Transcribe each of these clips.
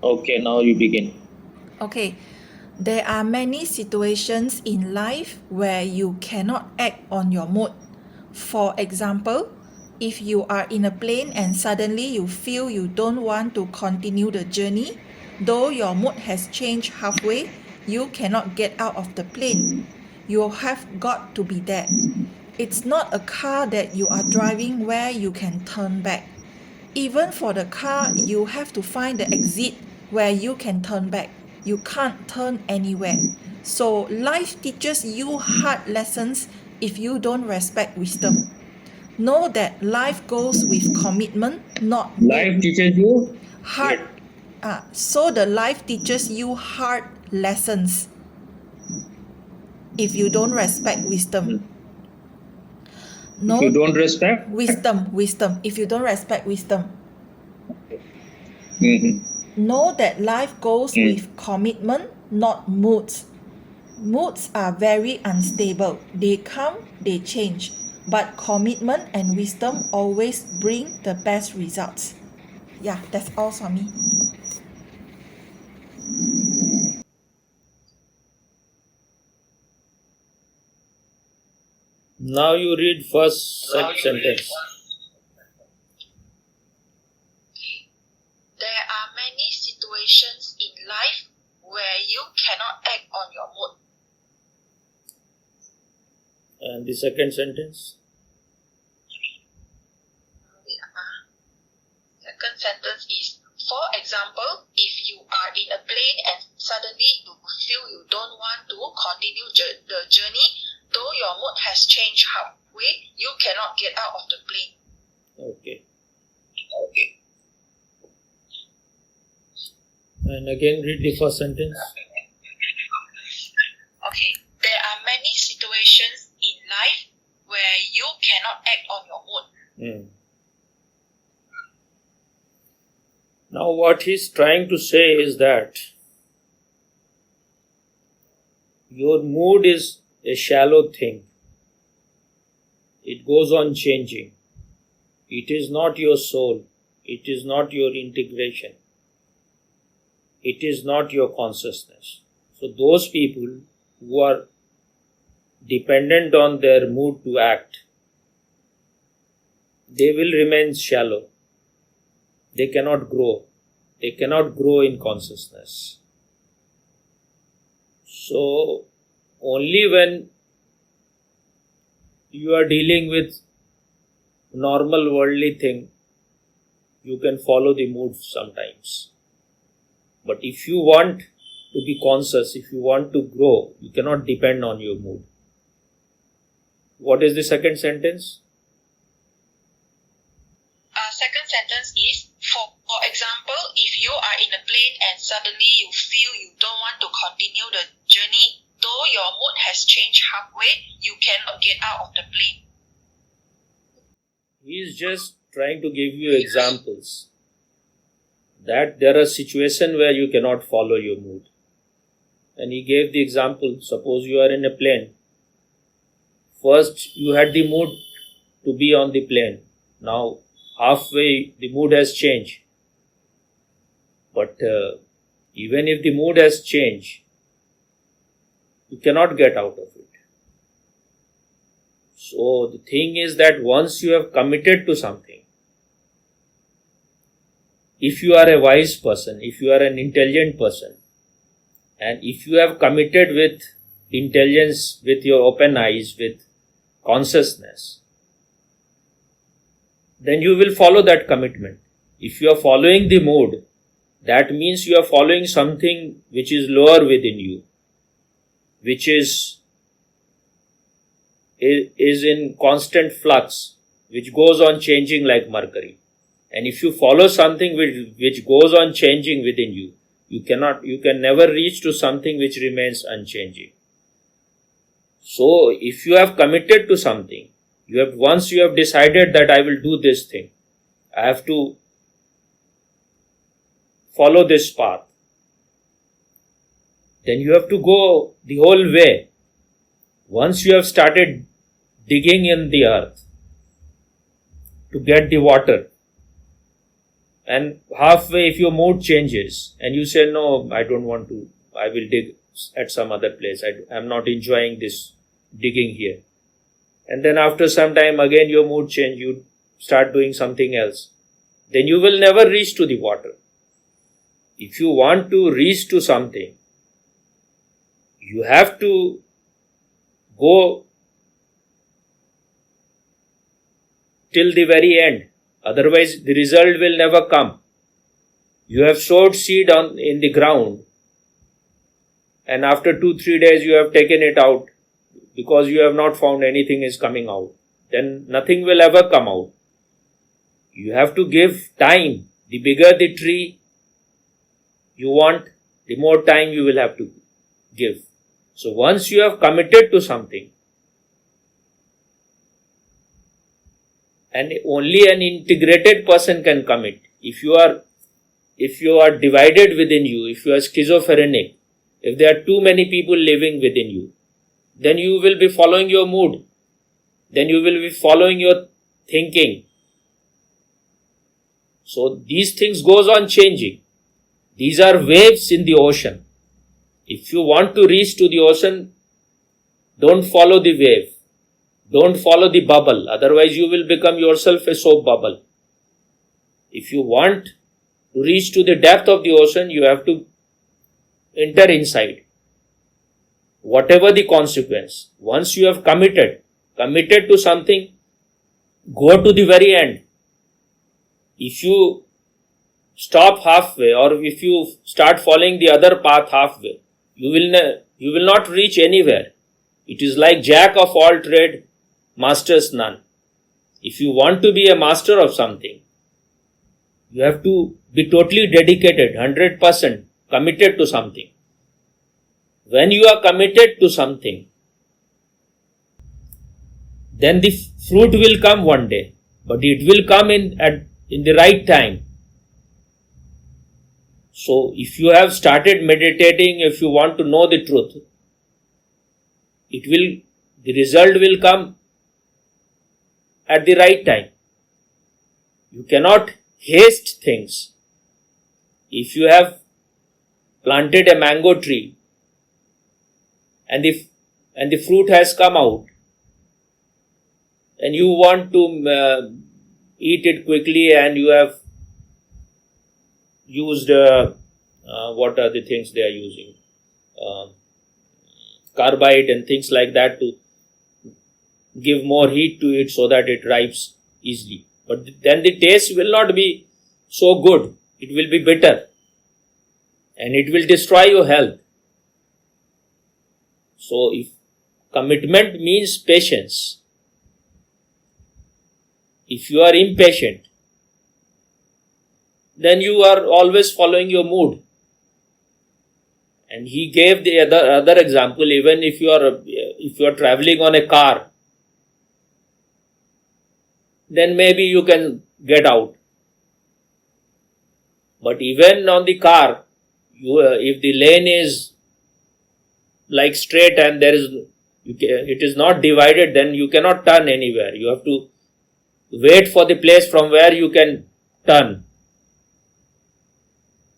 Okay, now you begin. Okay, there are many situations in life where you cannot act on your mood. For example, if you are in a plane and suddenly you feel you don't want to continue the journey, though your mood has changed halfway, you cannot get out of the plane. You have got to be there. It's not a car that you are driving where you can turn back. Even for the car, you have to find the exit where you can turn back. You can't turn anywhere. So life teaches you hard lessons if you don't respect wisdom. Know that life goes with commitment, not mood. Life teaches you. Hard. Wait. So the life teaches you hard lessons if you don't respect wisdom. If you No don't respect. wisdom. If you don't respect wisdom. Mhm. Know that life goes Mm. with commitment, not moods. Moods are very unstable. They come, they change. But commitment and wisdom always bring the best results. Yeah, that's all for me. Now you read first sentence. There are many situations in life where you cannot act on your mood. And the second sentence. Second sentence is, for example, if you are in a plane and suddenly you feel you don't want to continue the journey, though your mood has changed halfway, you cannot get out of the plane. Okay. And again read the first sentence. Okay, there are many situations in life where you cannot act on your mood. Now what he's trying to say is that your mood is a shallow thing. It goes on changing. It is not your soul. It is not your integration. It is not your consciousness. So those people who are dependent on their mood to act, they will remain shallow. They cannot grow. They cannot grow in consciousness. So only when you are dealing with normal worldly thing, you can follow the mood sometimes. But if you want to be conscious, if you want to grow, you cannot depend on your mood. What is the second sentence? Second sentence is, for example, if you are in a plane and suddenly you feel you don't want to continue the journey, though your mood has changed halfway, you cannot get out of the plane. He is just trying to give you examples that there are situations where you cannot follow your mood. And he gave the example, suppose you are in a plane. First you had the mood to be on the plane. Now halfway the mood has changed. But even if the mood has changed, you cannot get out of it. So the thing is that once you have committed to something, if you are a wise person, if you are an intelligent person, and if you have committed with intelligence, with your open eyes, with consciousness, then you will follow that commitment. If you are following the mood, that means you are following something which is lower within you, which is in constant flux, which goes on changing like mercury. And if you follow something which goes on changing within you, you can never reach to something which remains unchanging. So if you have committed to something, once you have decided that I will do this thing, I have to follow this path, then you have to go the whole way. Once you have started digging in the earth to get the water, And halfway, if your mood changes and you say, no, I don't want to, I will dig at some other place. I'm not enjoying this digging here. And then after some time, again, your mood change, you start doing something else. Then you will never reach to the water. If you want to reach to something, you have to go till the very end. Otherwise, the result will never come. You have sowed seed in the ground, and after 2-3 days you have taken it out because you have not found anything is coming out. Then nothing will ever come out. You have to give time. The bigger the tree you want, the more time you will have to give. So once you have committed to something, and only an integrated person can commit. If you are divided within you, if you are schizophrenic, if there are too many people living within you, then you will be following your mood. Then you will be following your thinking. So these things goes on changing. These are waves in the ocean. If you want to reach to the ocean, don't follow the wave. Don't follow the bubble. Otherwise you will become yourself a soap bubble. If you want to reach to the depth of the ocean, you have to enter inside. Whatever the consequence, once you have committed to something, go to the very end. If you stop halfway, or if you start following the other path halfway, you will not reach anywhere. It is like jack of all trade, masters none. If you want to be a master of something, you have to be totally dedicated, 100% committed to something. When you are committed to something, then the fruit will come one day, but it will come in the right time. So if you have started meditating, if you want to know the truth, the result will come at the right time. You cannot haste things. If you have planted a mango tree and the fruit has come out, and you want to eat it quickly, and you have used what are the things they are using, carbide and things like that to give more heat to it so that it ripens easily. But then the taste will not be so good. It will be bitter and it will destroy your health. So if commitment means patience, if you are impatient, then you are always following your mood. And he gave the other example, even if you are traveling on a car, then maybe you can get out. But even on the car, if the lane is like straight and it is not divided, then you cannot turn anywhere. You have to wait for the place from where you can turn.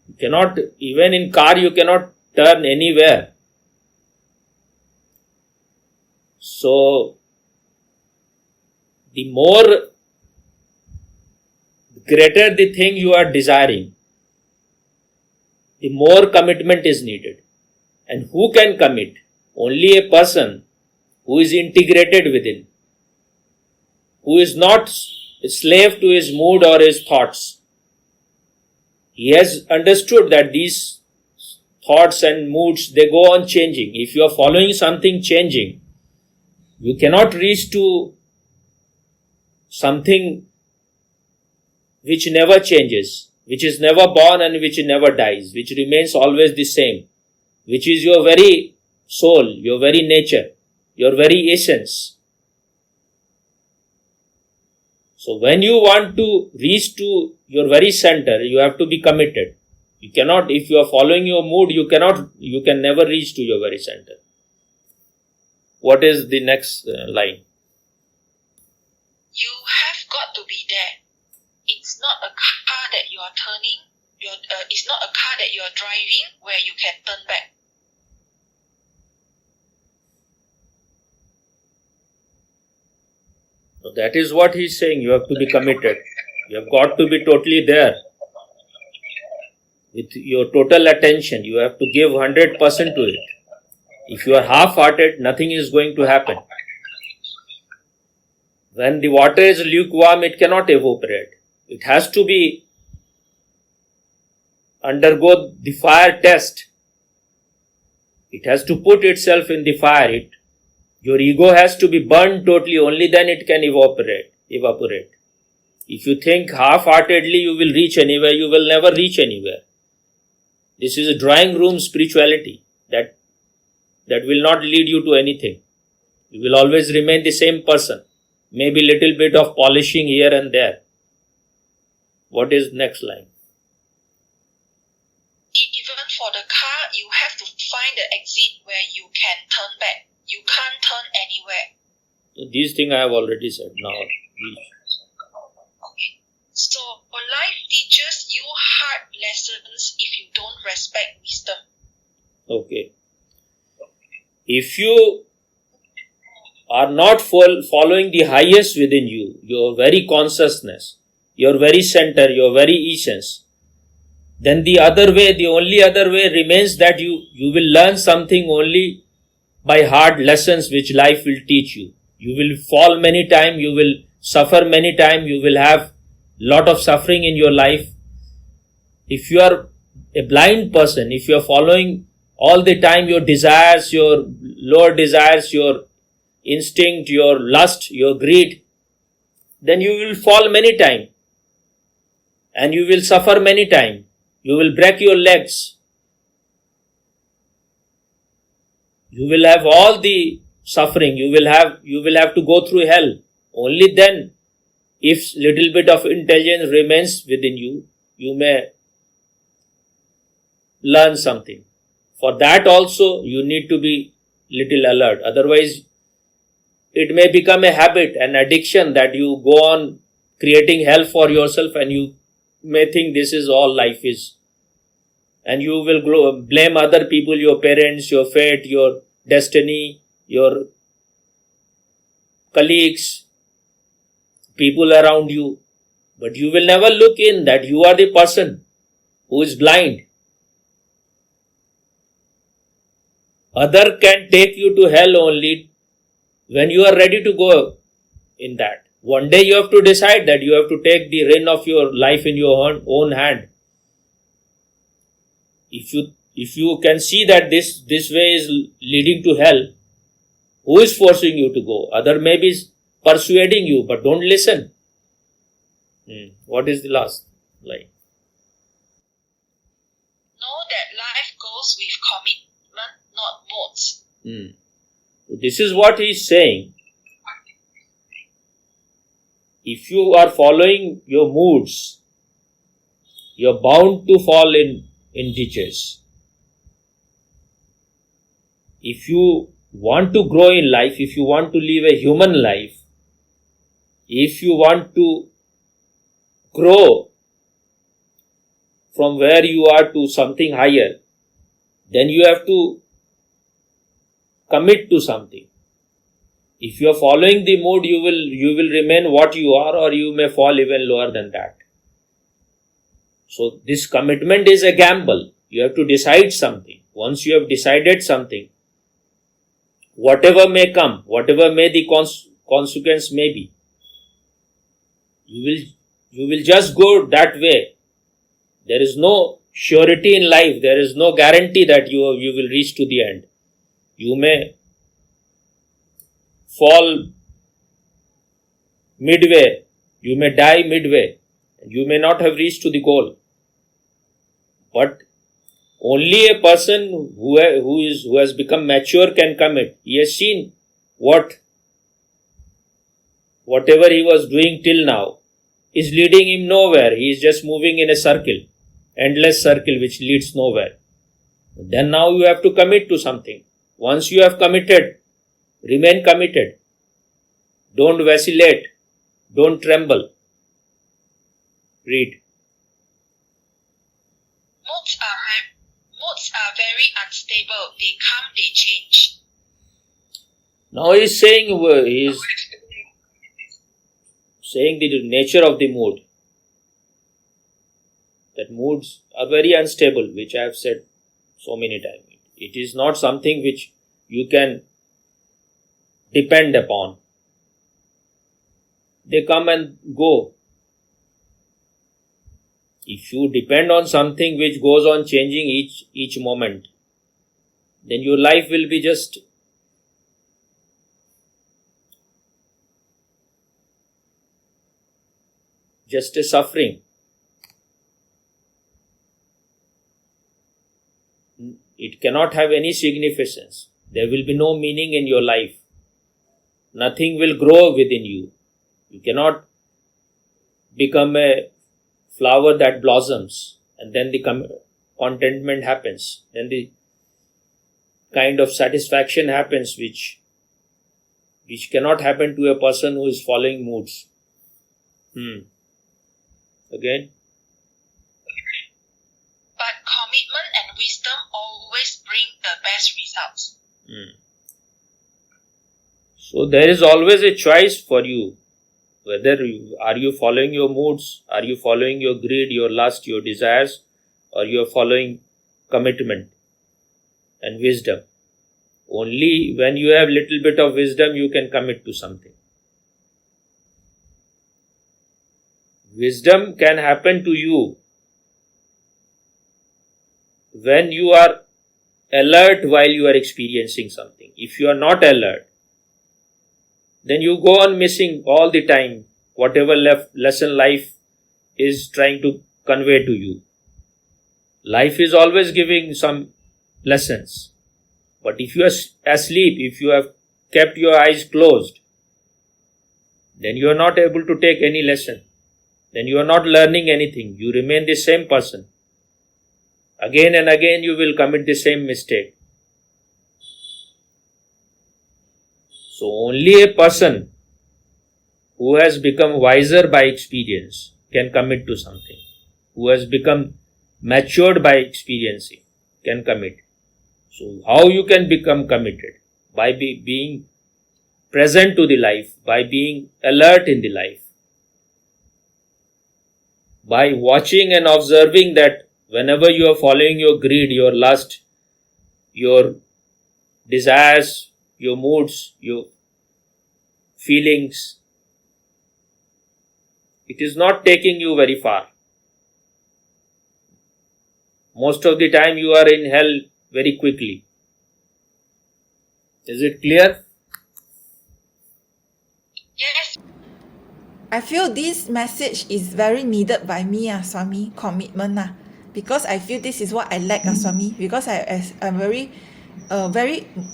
You cannot, even in car, you cannot turn anywhere. So, the greater the thing you are desiring, the more commitment is needed. And who can commit? Only a person who is integrated within, who is not a slave to his mood or his thoughts. He has understood that these thoughts and moods, they go on changing. If you are following something changing, you cannot reach to something which never changes, which is never born and which never dies, which remains always the same, which is your very soul, your very nature, your very essence. So when you want to reach to your very center, you have to be committed. You cannot, if you are following your mood, you can never reach to your very center. What is the next line? You have got to be there. It's is not a car that you are it's not a car that you are driving where you can turn back. So that is what he's saying. You have to be committed. You have got to be totally there. With your total attention, you have to give 100% to it. If you are half-hearted, nothing is going to happen. When the water is lukewarm, it cannot evaporate. It has to be undergo the fire test. It has to put itself in the fire. Your ego has to be burned totally, only then it can evaporate. If you think half-heartedly you will reach anywhere, you will never reach anywhere. This is a drawing room spirituality that will not lead you to anything. You will always remain the same person. Maybe little bit of polishing here and there. What is next line? Even for the car, you have to find the exit where you can turn back. You can't turn anywhere. So these things I have already said now. Okay. So life teaches you hard lessons if you don't respect wisdom. Okay. If you are not following the highest within you, your very consciousness, your very center, your very essence, then the only other way remains that you will learn something only by hard lessons which life will teach you. You will fall many times, you will suffer many times, you will have lot of suffering in your life. If you are a blind person, if you are following all the time your desires, your lower desires, your instinct, your lust, your greed, then you will fall many times and you will suffer many times. You will break your legs. You will have all the suffering. You will have to go through hell. Only then, if little bit of intelligence remains within you, you may learn something. For that also, you need to be little alert. Otherwise, it may become a habit, an addiction that you go on creating hell for yourself and you may think this is all life is. And you will blame other people, your parents, your fate, your destiny, your colleagues, people around you. But you will never look in that you are the person who is blind. Other can take you to hell only when you are ready to go in that. One day you have to decide that you have to take the reign of your life in your own hand. If you can see that this way is leading to hell, who is forcing you to go? Other may be persuading you, but don't listen. What is the last line? Know that life goes with commitment, not modes. This is what he is saying. If you are following your moods, you are bound to fall in ditches. If you want to grow in life, if you want to live a human life, if you want to grow from where you are to something higher, then you have to commit to something. If you are following the mood, you will remain what you are, or you may fall even lower than that. So this commitment is a gamble. You have to decide something. Once you have decided something, whatever may come, whatever may the consequence may be, you will just go that way. There is no surety in life. There is no guarantee that you will reach to the end. You may fall midway. You may die midway. You may not have reached to the goal. But only a person who has become mature can commit. He has seen whatever he was doing till now is leading him nowhere. He is just moving in a circle, endless circle which leads nowhere. Then now you have to commit to something. Once you have committed, remain committed. Don't vacillate. Don't tremble. Read. Moods are very unstable. They come, they change. Now he's saying the nature of the mood. That moods are very unstable, which I have said so many times. It is not something which you can depend upon. They come and go. If you depend on something which goes on changing each moment, then your life will be just a suffering. It cannot have any significance. There will be no meaning in your life. Nothing will grow within you. You cannot become a flower that blossoms and then the contentment happens. Then the kind of satisfaction happens which cannot happen to a person who is following moods. Again? But commitment and wisdom always bring the best results. So there is always a choice for you. Whether are you following your moods, are you following your greed, your lust, your desires, or you are following commitment and wisdom. Only when you have little bit of wisdom you can commit to something. Wisdom can happen to you when you are alert while you are experiencing something. If you are not alert, then you go on missing all the time whatever lesson life is trying to convey to you. Life is always giving some lessons. But if you are asleep, if you have kept your eyes closed, then you are not able to take any lesson. Then you are not learning anything. You remain the same person. Again and again you will commit the same mistake. So only a person who has become wiser by experience can commit to something. Who has become matured by experiencing can commit. So how you can become committed? By being present to the life, by being alert in the life, by watching and observing that whenever you are following your greed, your lust, your desires, your moods, your feelings, it is not taking you very far. Most of the time you are in hell very quickly. Is it clear? Yes. I feel this message is very needed by me, Swami, commitment. Because I feel this is what I lack, Swami. Because I'm very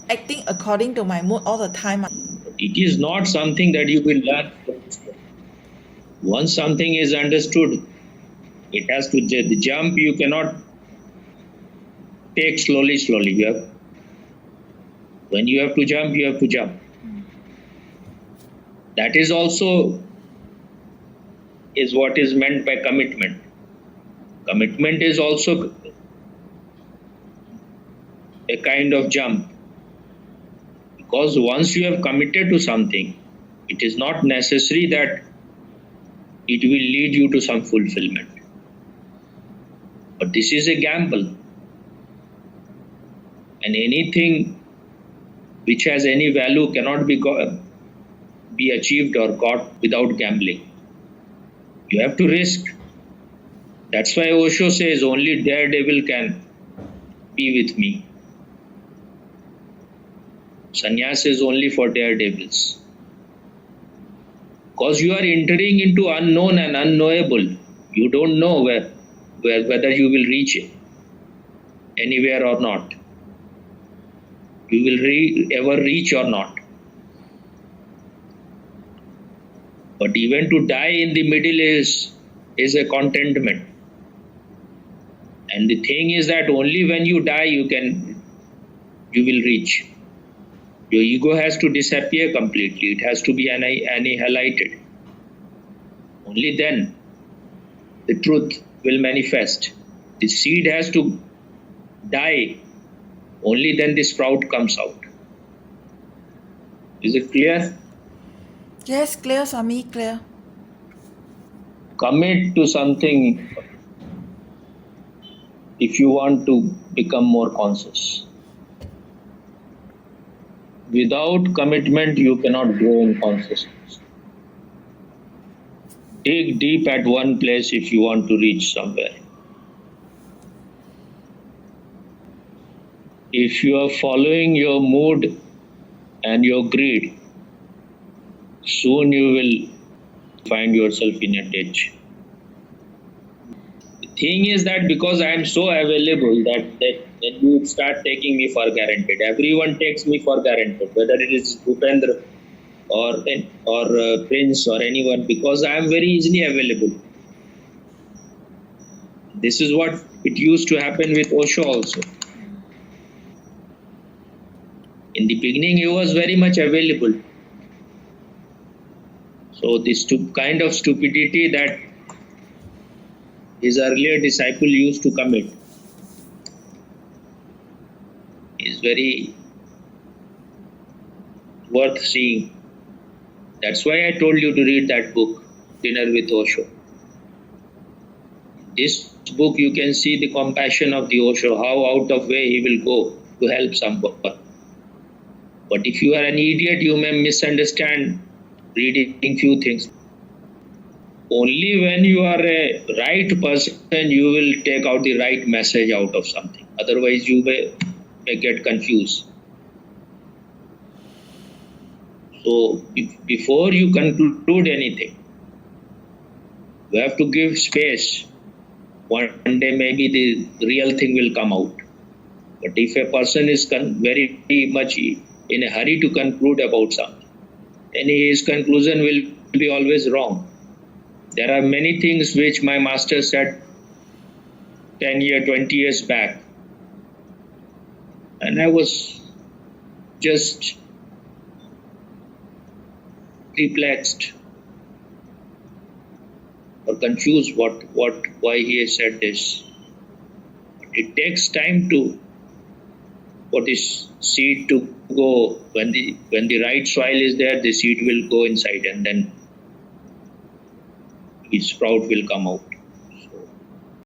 acting according to my mood all the time. It is not something that you will learn. Once something is understood, it has to jump. You cannot take slowly. When you have to jump, you have to jump. That is also what is meant by commitment. Commitment is also a kind of jump. Because once you have committed to something, it is not necessary that it will lead you to some fulfillment. But this is a gamble. And anything which has any value cannot be achieved or got without gambling. You have to risk. That's why Osho says only daredevil can be with me. Sannyas is only for daredevils. Because you are entering into unknown and unknowable. You don't know whether you will reach anywhere or not. You will ever reach or not. But even to die in the middle is a contentment. And the thing is that only when you die you will reach. Your ego has to disappear completely. It has to be annihilated. Only then the truth will manifest. The seed has to die, only then the sprout comes out. Is it clear? Yes, clear, Swami, clear. Commit to something if you want to become more conscious. Without commitment, you cannot grow in consciousness. Dig deep at one place if you want to reach somewhere. If you are following your mood and your greed, soon you will find yourself in a ditch. The thing is that because I am so available that you start taking me for granted. Everyone takes me for granted, whether it is Bhupendra or Prince or anyone, because I am very easily available. This is what it used to happen with Osho also. In the beginning, he was very much available. So this kind of stupidity that his earlier disciple used to commit is very worth seeing. That's why I told you to read that book, Dinner with Osho. This book you can see the compassion of the Osho, how out of way he will go to help someone. But if you are an idiot, you may misunderstand reading few things. Only when you are a right person, you will take out the right message out of something. Otherwise, you may get confused. So, before you conclude anything, you have to give space. One day, maybe the real thing will come out. But if a person is very much in a hurry to conclude about something, then his conclusion will be always wrong. There are many things which my master said 10 years, 20 years back, and I was just perplexed or confused why he has said this. It takes time for this seed to go. When the right soil is there, the seed will go inside, and then its sprout will come out.